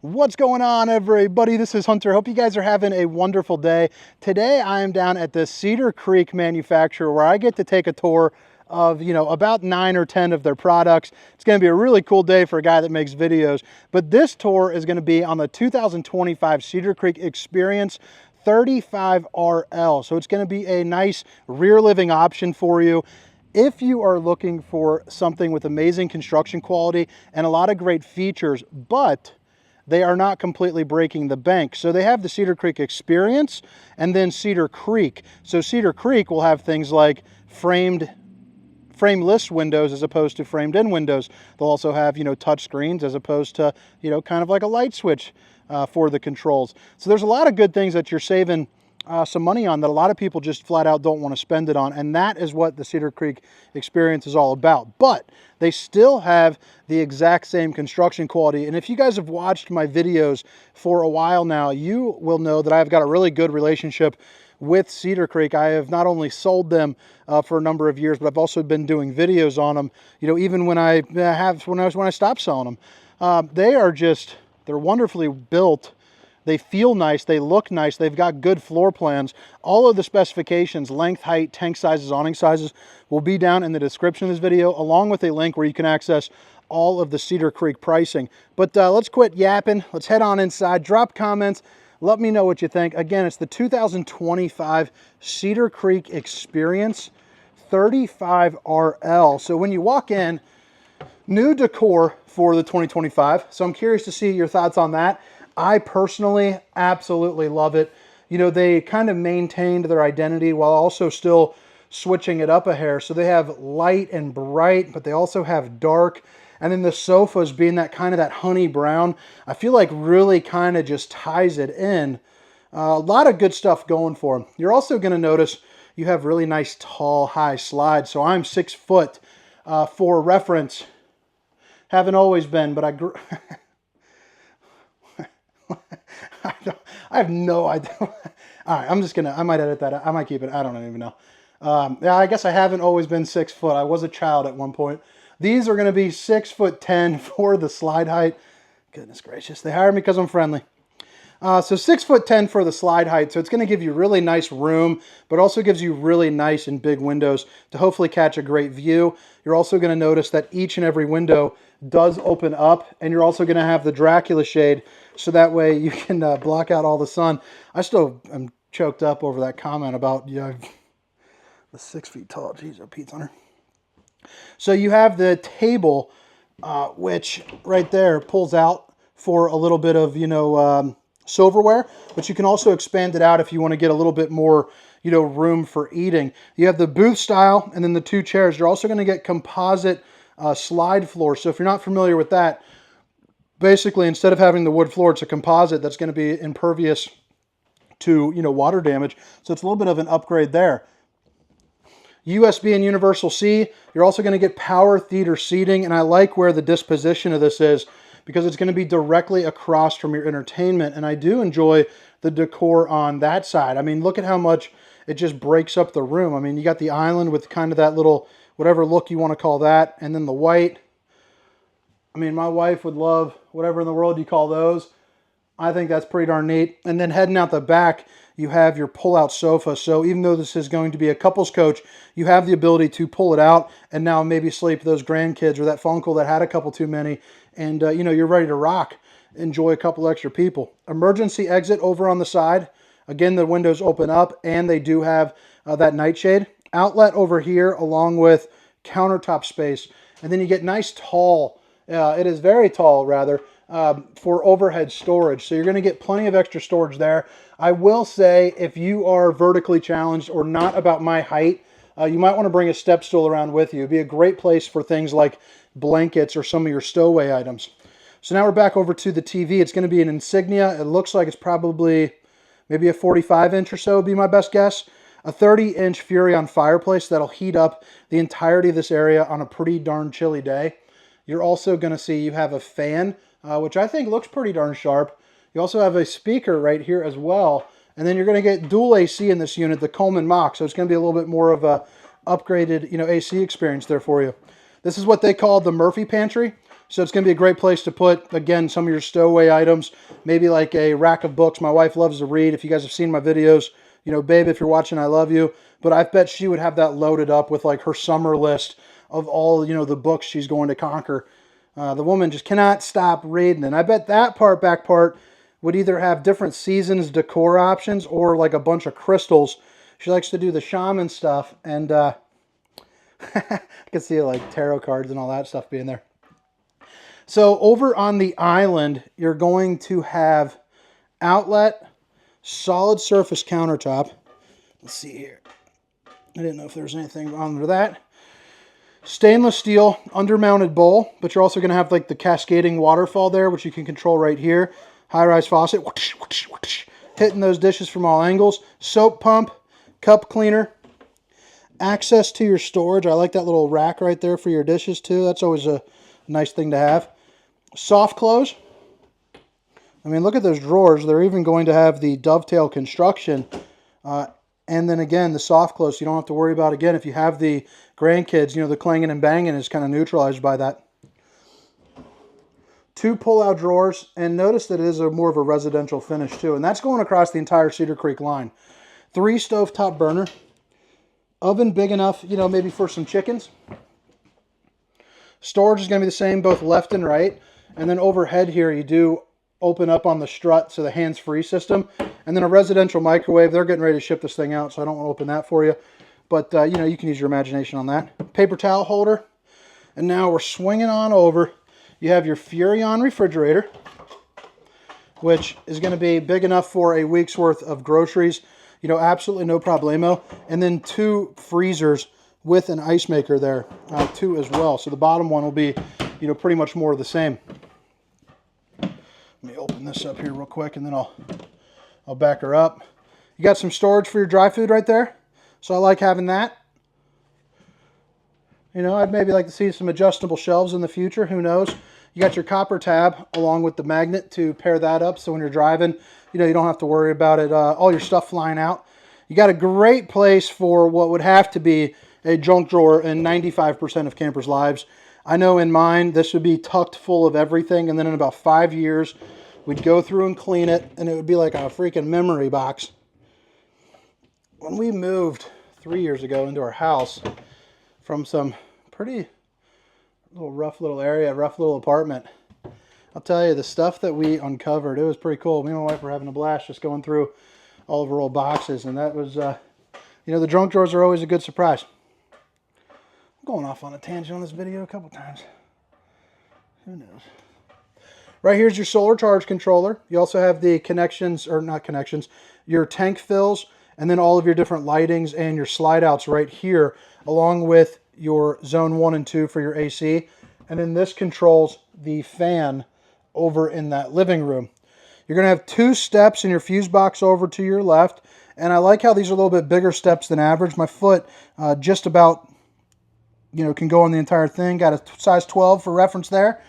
What's going on, everybody? This is Hunter. Hope you guys are having a wonderful day. Today I am down at the Cedar Creek manufacturer where I get to take a tour of, about 9 or 10 of their products. It's going to be a really cool day for a guy that makes videos. But this tour is going to be on the 2025 Cedar Creek Experience 35RL. So it's going to be a nice rear living option for you. If you are looking for something with amazing construction quality and a lot of great features, but they are not completely breaking the bank. So they have the Cedar Creek Experience and then Cedar Creek. So Cedar Creek will have things like frameless windows as opposed to framed in windows. They'll also have, touch screens as opposed to, kind of like a light switch for the controls. So there's a lot of good things that you're saving some money on that a lot of people just flat out don't want to spend it on, and that is what the Cedar Creek Experience is all about. But they still have the exact same construction quality, and if you guys have watched my videos for a while now, you will know that I've got a really good relationship with Cedar Creek. I have not only sold them for a number of years, but I've also been doing videos on them, even when I stopped selling them. They're wonderfully built. They feel nice, they look nice, they've got good floor plans. All of the specifications, length, height, tank sizes, awning sizes, will be down in the description of this video, along with a link where you can access all of the Cedar Creek pricing. But let's quit yapping, let's head on inside, drop comments, let me know what you think. Again, it's the 2025 Cedar Creek Experience 35RL. So when you walk in, new decor for the 2025, so I'm curious to see your thoughts on that. I personally absolutely love it. They kind of maintained their identity while also still switching it up a hair. So they have light and bright, but they also have dark. And then the sofas being that honey brown, I feel like really kind of just ties it in. A lot of good stuff going for them. You're also going to notice you have really nice tall high slides. So I'm 6 foot for reference. Haven't always been, but I grew... I have no idea. All right, I might edit that. I might keep it. I don't even know. Yeah, I guess I haven't always been 6 foot. I was a child at one point. These are going to be 6'10" for the slide height. Goodness gracious. They hired me because I'm friendly. So 6'10" for the slide height. So it's going to give you really nice room, but also gives you really nice and big windows to hopefully catch a great view. You're also going to notice that each and every window does open up, and you're also going to have the Dracula shade, so that way you can block out all the sun. I still am choked up over that comment about the 6 feet tall. Jeez, oh, Pete's on her. So you have the table, which right there pulls out for a little bit of silverware, but you can also expand it out if you want to get a little bit more room for eating. You have the booth style, and then the 2 chairs. You're also going to get composite slide floor. So if you're not familiar with that, basically instead of having the wood floor, it's a composite that's going to be impervious to water damage. So it's a little bit of an upgrade there. USB and Universal C. You're also going to get power theater seating, and I like where the disposition of this is because it's going to be directly across from your entertainment, and I do enjoy the decor on that side. I mean, look at how much it just breaks up the room. I mean, you got the island with kind of that little whatever look you want to call that, and then the white. I mean, my wife would love whatever in the world you call those. I think that's pretty darn neat. And then heading out the back, you have your pull-out sofa. So even though this is going to be a couples coach, you have the ability to pull it out and now maybe sleep those grandkids or that uncle that had a couple too many, and you're ready to rock. Enjoy a couple extra people. Emergency exit over on the side. Again, the windows open up, and they do have that nightshade. Outlet over here along with countertop space. And then you get nice tall, it is very tall rather, for overhead storage. So you're going to get plenty of extra storage there. I will say if you are vertically challenged or not about my height, you might want to bring a step stool around with you. It'd be a great place for things like blankets or some of your stowaway items. So now we're back over to the TV. It's going to be an Insignia. It looks like it's probably maybe a 45-inch or so would be my best guess. A 30-inch Furrion fireplace that'll heat up the entirety of this area on a pretty darn chilly day. You're also going to see you have a fan, which I think looks pretty darn sharp. You also have a speaker right here as well. And then you're going to get dual AC in this unit, the Coleman Mach. So it's going to be a little bit more of a upgraded AC experience there for you. This is what they call the Murphy pantry. So it's going to be a great place to put, again, some of your stowaway items, maybe like a rack of books. My wife loves to read. If you guys have seen my videos, you know, babe, if you're watching, I love you. But I bet she would have that loaded up with like her summer list of all, you know, the books she's going to conquer. The woman just cannot stop reading. And I bet that back part would either have different seasons decor options or like a bunch of crystals. She likes to do the shaman stuff. And I can see like tarot cards and all that stuff being there. So over on the island, you're going to have outlet, solid surface countertop. Let's see here. I didn't know if there was anything under that. Stainless steel undermounted bowl, but you're also going to have like the cascading waterfall there, which you can control right here. High-rise faucet, whoosh, whoosh, whoosh, hitting those dishes from all angles. Soap pump, cup cleaner. Access to your storage. I like that little rack right there for your dishes too. That's always a nice thing to have. Soft close. I mean, look at those drawers. They're even going to have the dovetail construction. And then again, the soft close. So you don't have to worry about, again, if you have the grandkids, you know, the clanging and banging is kind of neutralized by that. 2 pull-out drawers. And notice that it is more of a residential finish too. And that's going across the entire Cedar Creek line. 3 stovetop burner. Oven big enough, you know, maybe for some chickens. Storage is going to be the same, both left and right. And then overhead here, you do open up on the strut, so the hands-free system. And then a residential microwave. They're getting ready to ship this thing out, so I don't want to open that for you. But, you know, you can use your imagination on that. Paper towel holder. And now we're swinging on over. You have your Furrion refrigerator, which is going to be big enough for a week's worth of groceries. You know, absolutely no problemo. And then 2 freezers with an ice maker there, 2 as well. So the bottom one will be, you know, pretty much more of the same. Let me open this up here real quick, and then I'll back her up. You got some storage for your dry food right there. So I like having that. You know, I'd maybe like to see some adjustable shelves in the future. Who knows? You got your copper tab along with the magnet to pair that up. So when you're driving, you know, you don't have to worry about it, all your stuff flying out. You got a great place for what would have to be a junk drawer in 95% of campers' lives. I know in mine, this would be tucked full of everything. And then in about 5 years, we'd go through and clean it. And it would be like a freaking memory box. When we moved 3 years ago into our house from some pretty rough little area, rough little apartment, I'll tell you, the stuff that we uncovered, it was pretty cool. Me and my wife were having a blast just going through all of our old boxes. And that was, you know, the junk drawers are always a good surprise. I'm going off on a tangent on this video a couple times. Who knows? Right here's your solar charge controller. You also have the connections, or not connections, your tank fills, and then all of your different lightings and your slide outs right here, along with your zone 1 and 2 for your AC. And then this controls the fan over in that living room. You're going to have 2 steps in your fuse box over to your left. And I like how these are a little bit bigger steps than average. My foot just about, you know, can go on the entire thing. Got a size 12 for reference there.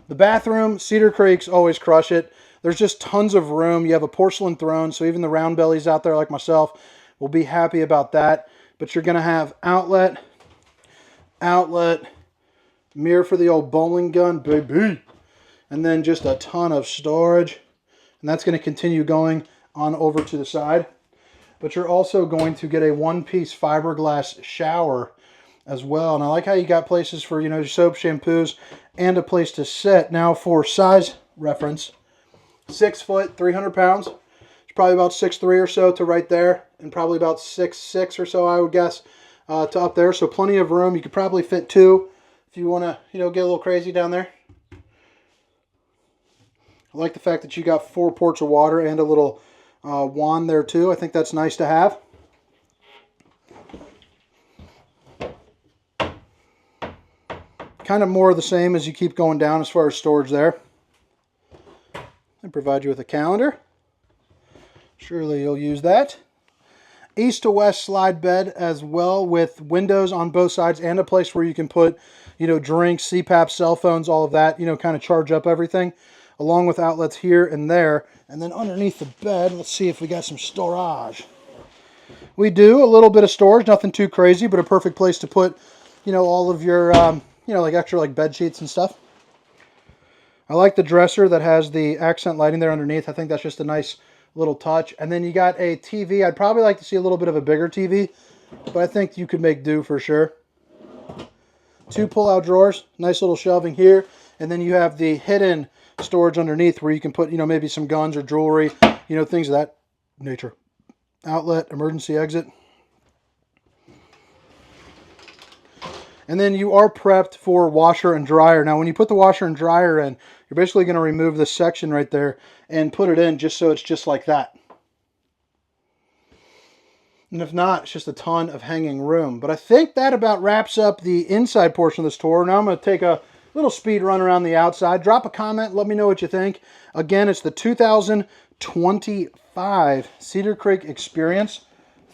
The bathroom, Cedar Creek's always crush it. There's just tons of room. You have a porcelain throne, so even the round bellies out there like myself will be happy about that. But you're going to have outlet, mirror for the old bowling gun, baby. And then just a ton of storage. And that's going to continue going on over to the side. But you're also going to get a one-piece fiberglass shower as well. And I like how you got places for, you know, your soap, shampoos, and a place to sit. Now for size reference, 6 foot, 300 pounds. It's probably about 6'3" or so to right there. And probably about 6'6" or so, I would guess, to up there. So plenty of room. You could probably fit 2 if you want to, you know, get a little crazy down there. I like the fact that you got 4 ports of water and a little wand there too. I think that's nice to have. Kind of more of the same as you keep going down as far as storage there. And provide you with a calendar. Surely you'll use that. East to west slide bed as well, with windows on both sides and a place where you can put, you know, drinks, CPAP, cell phones, all of that, you know, kind of charge up everything, along with outlets here and there. And then underneath the bed, let's see if we got some storage. We do a little bit of storage, nothing too crazy, but a perfect place to put, you know, all of your, you you know, like extra like bed sheets and stuff. I like the dresser that has the accent lighting there underneath. I think that's just a nice little touch. And then you got a TV. I'd probably like to see a little bit of a bigger TV, but I think you could make do for sure. 2 pull-out drawers, nice little shelving here, and then you have the hidden storage underneath where you can put, you know, maybe some guns or jewelry, you know, things of that nature. Outlet, emergency exit. And then you are prepped for washer and dryer. Now, when you put the washer and dryer in, you're basically going to remove this section right there and put it in just so it's just like that. And if not, it's just a ton of hanging room. But I think that about wraps up the inside portion of this tour. Now I'm going to take a little speed run around the outside. Drop a comment. Let me know what you think. Again, it's the 2025 Cedar Creek Experience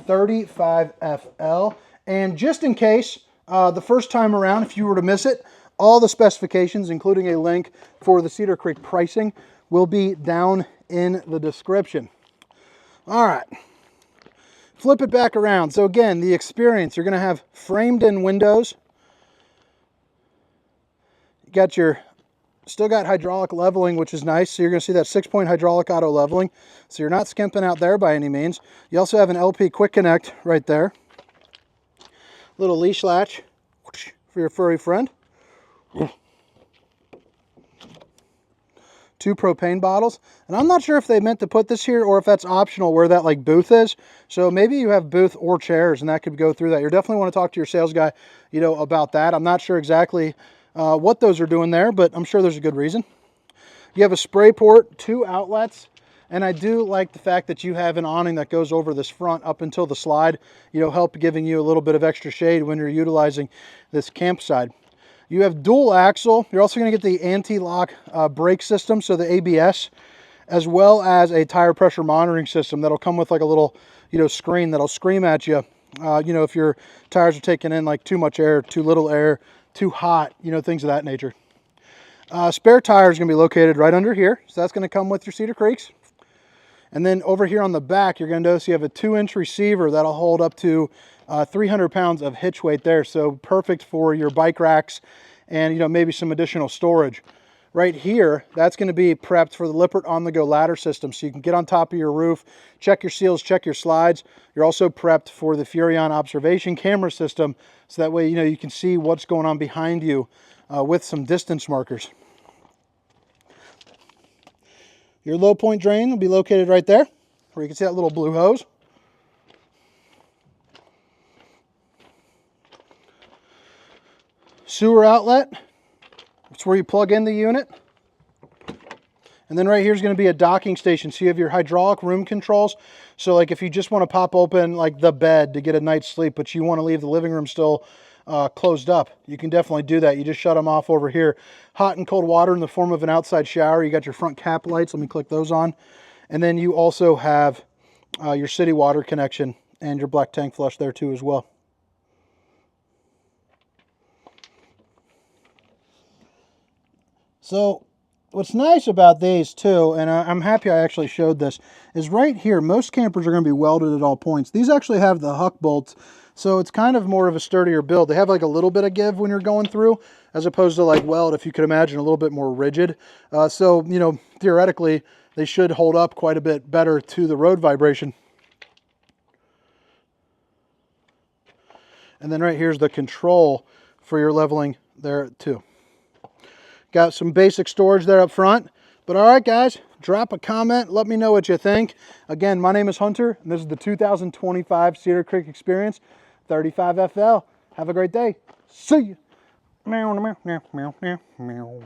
35FL. And just in case, the first time around, if you were to miss it, all the specifications, including a link for the Cedar Creek pricing, will be down in the description. All right. Flip it back around. So again, the Experience, you're going to have framed in windows. You got still got hydraulic leveling, which is nice. So you're going to see that 6-point hydraulic auto leveling. So you're not skimping out there by any means. You also have an LP quick connect right there. Little leash latch for your furry friend. 2 propane bottles. And I'm not sure if they meant to put this here or if that's optional where that like booth is. So maybe you have booth or chairs and that could go through that. You definitely want to talk to your sales guy, you know, about that. I'm not sure exactly what those are doing there, but I'm sure there's a good reason. You have a spray port, 2 outlets. And I do like the fact that you have an awning that goes over this front up until the slide, you know, help giving you a little bit of extra shade when you're utilizing this campsite. You have dual axle. You're also going to get the anti-lock brake system, so the ABS, as well as a tire pressure monitoring system that'll come with like a little, you know, screen that'll scream at you, you know, if your tires are taking in like too much air, too little air, too hot, you know, things of that nature. Spare tire is going to be located right under here, so that's going to come with your Cedar Creeks. And then over here on the back, you're going to notice you have a 2-inch receiver that'll hold up to 300 pounds of hitch weight there. So perfect for your bike racks and, you know, maybe some additional storage. Right here, that's going to be prepped for the Lippert on-the-go ladder system. So you can get on top of your roof, check your seals, check your slides. You're also prepped for the Furion observation camera system. So that way, you know, you can see what's going on behind you with some distance markers. Your low point drain will be located right there, where you can see that little blue hose. Sewer outlet, it's where you plug in the unit. And then right here is going to be a docking station. So you have your hydraulic room controls. So like if you just want to pop open like the bed to get a night's sleep, but you want to leave the living room still closed up, you can definitely do that. You just shut them off over here. Hot and cold water in the form of an outside shower. You got your front cap lights. Let me click those on. And then you also have your city water connection and your black tank flush there too as well. So what's nice about these too, and I'm happy I actually showed this, is right here, most campers are going to be welded at all points. These actually have the huck bolts, so it's kind of more of a sturdier build. They have like a little bit of give when you're going through, as opposed to like weld, if you could imagine, a little bit more rigid. So, you know, theoretically, they should hold up quite a bit better to the road vibration. And then right here's the control for your leveling there too. Got some basic storage there up front. But all right, guys, drop a comment. Let me know what you think. Again, my name is Hunter, and this is the 2025 Cedar Creek Experience 35FL. Have a great day. See you. Meow, meow, meow, meow, meow, meow.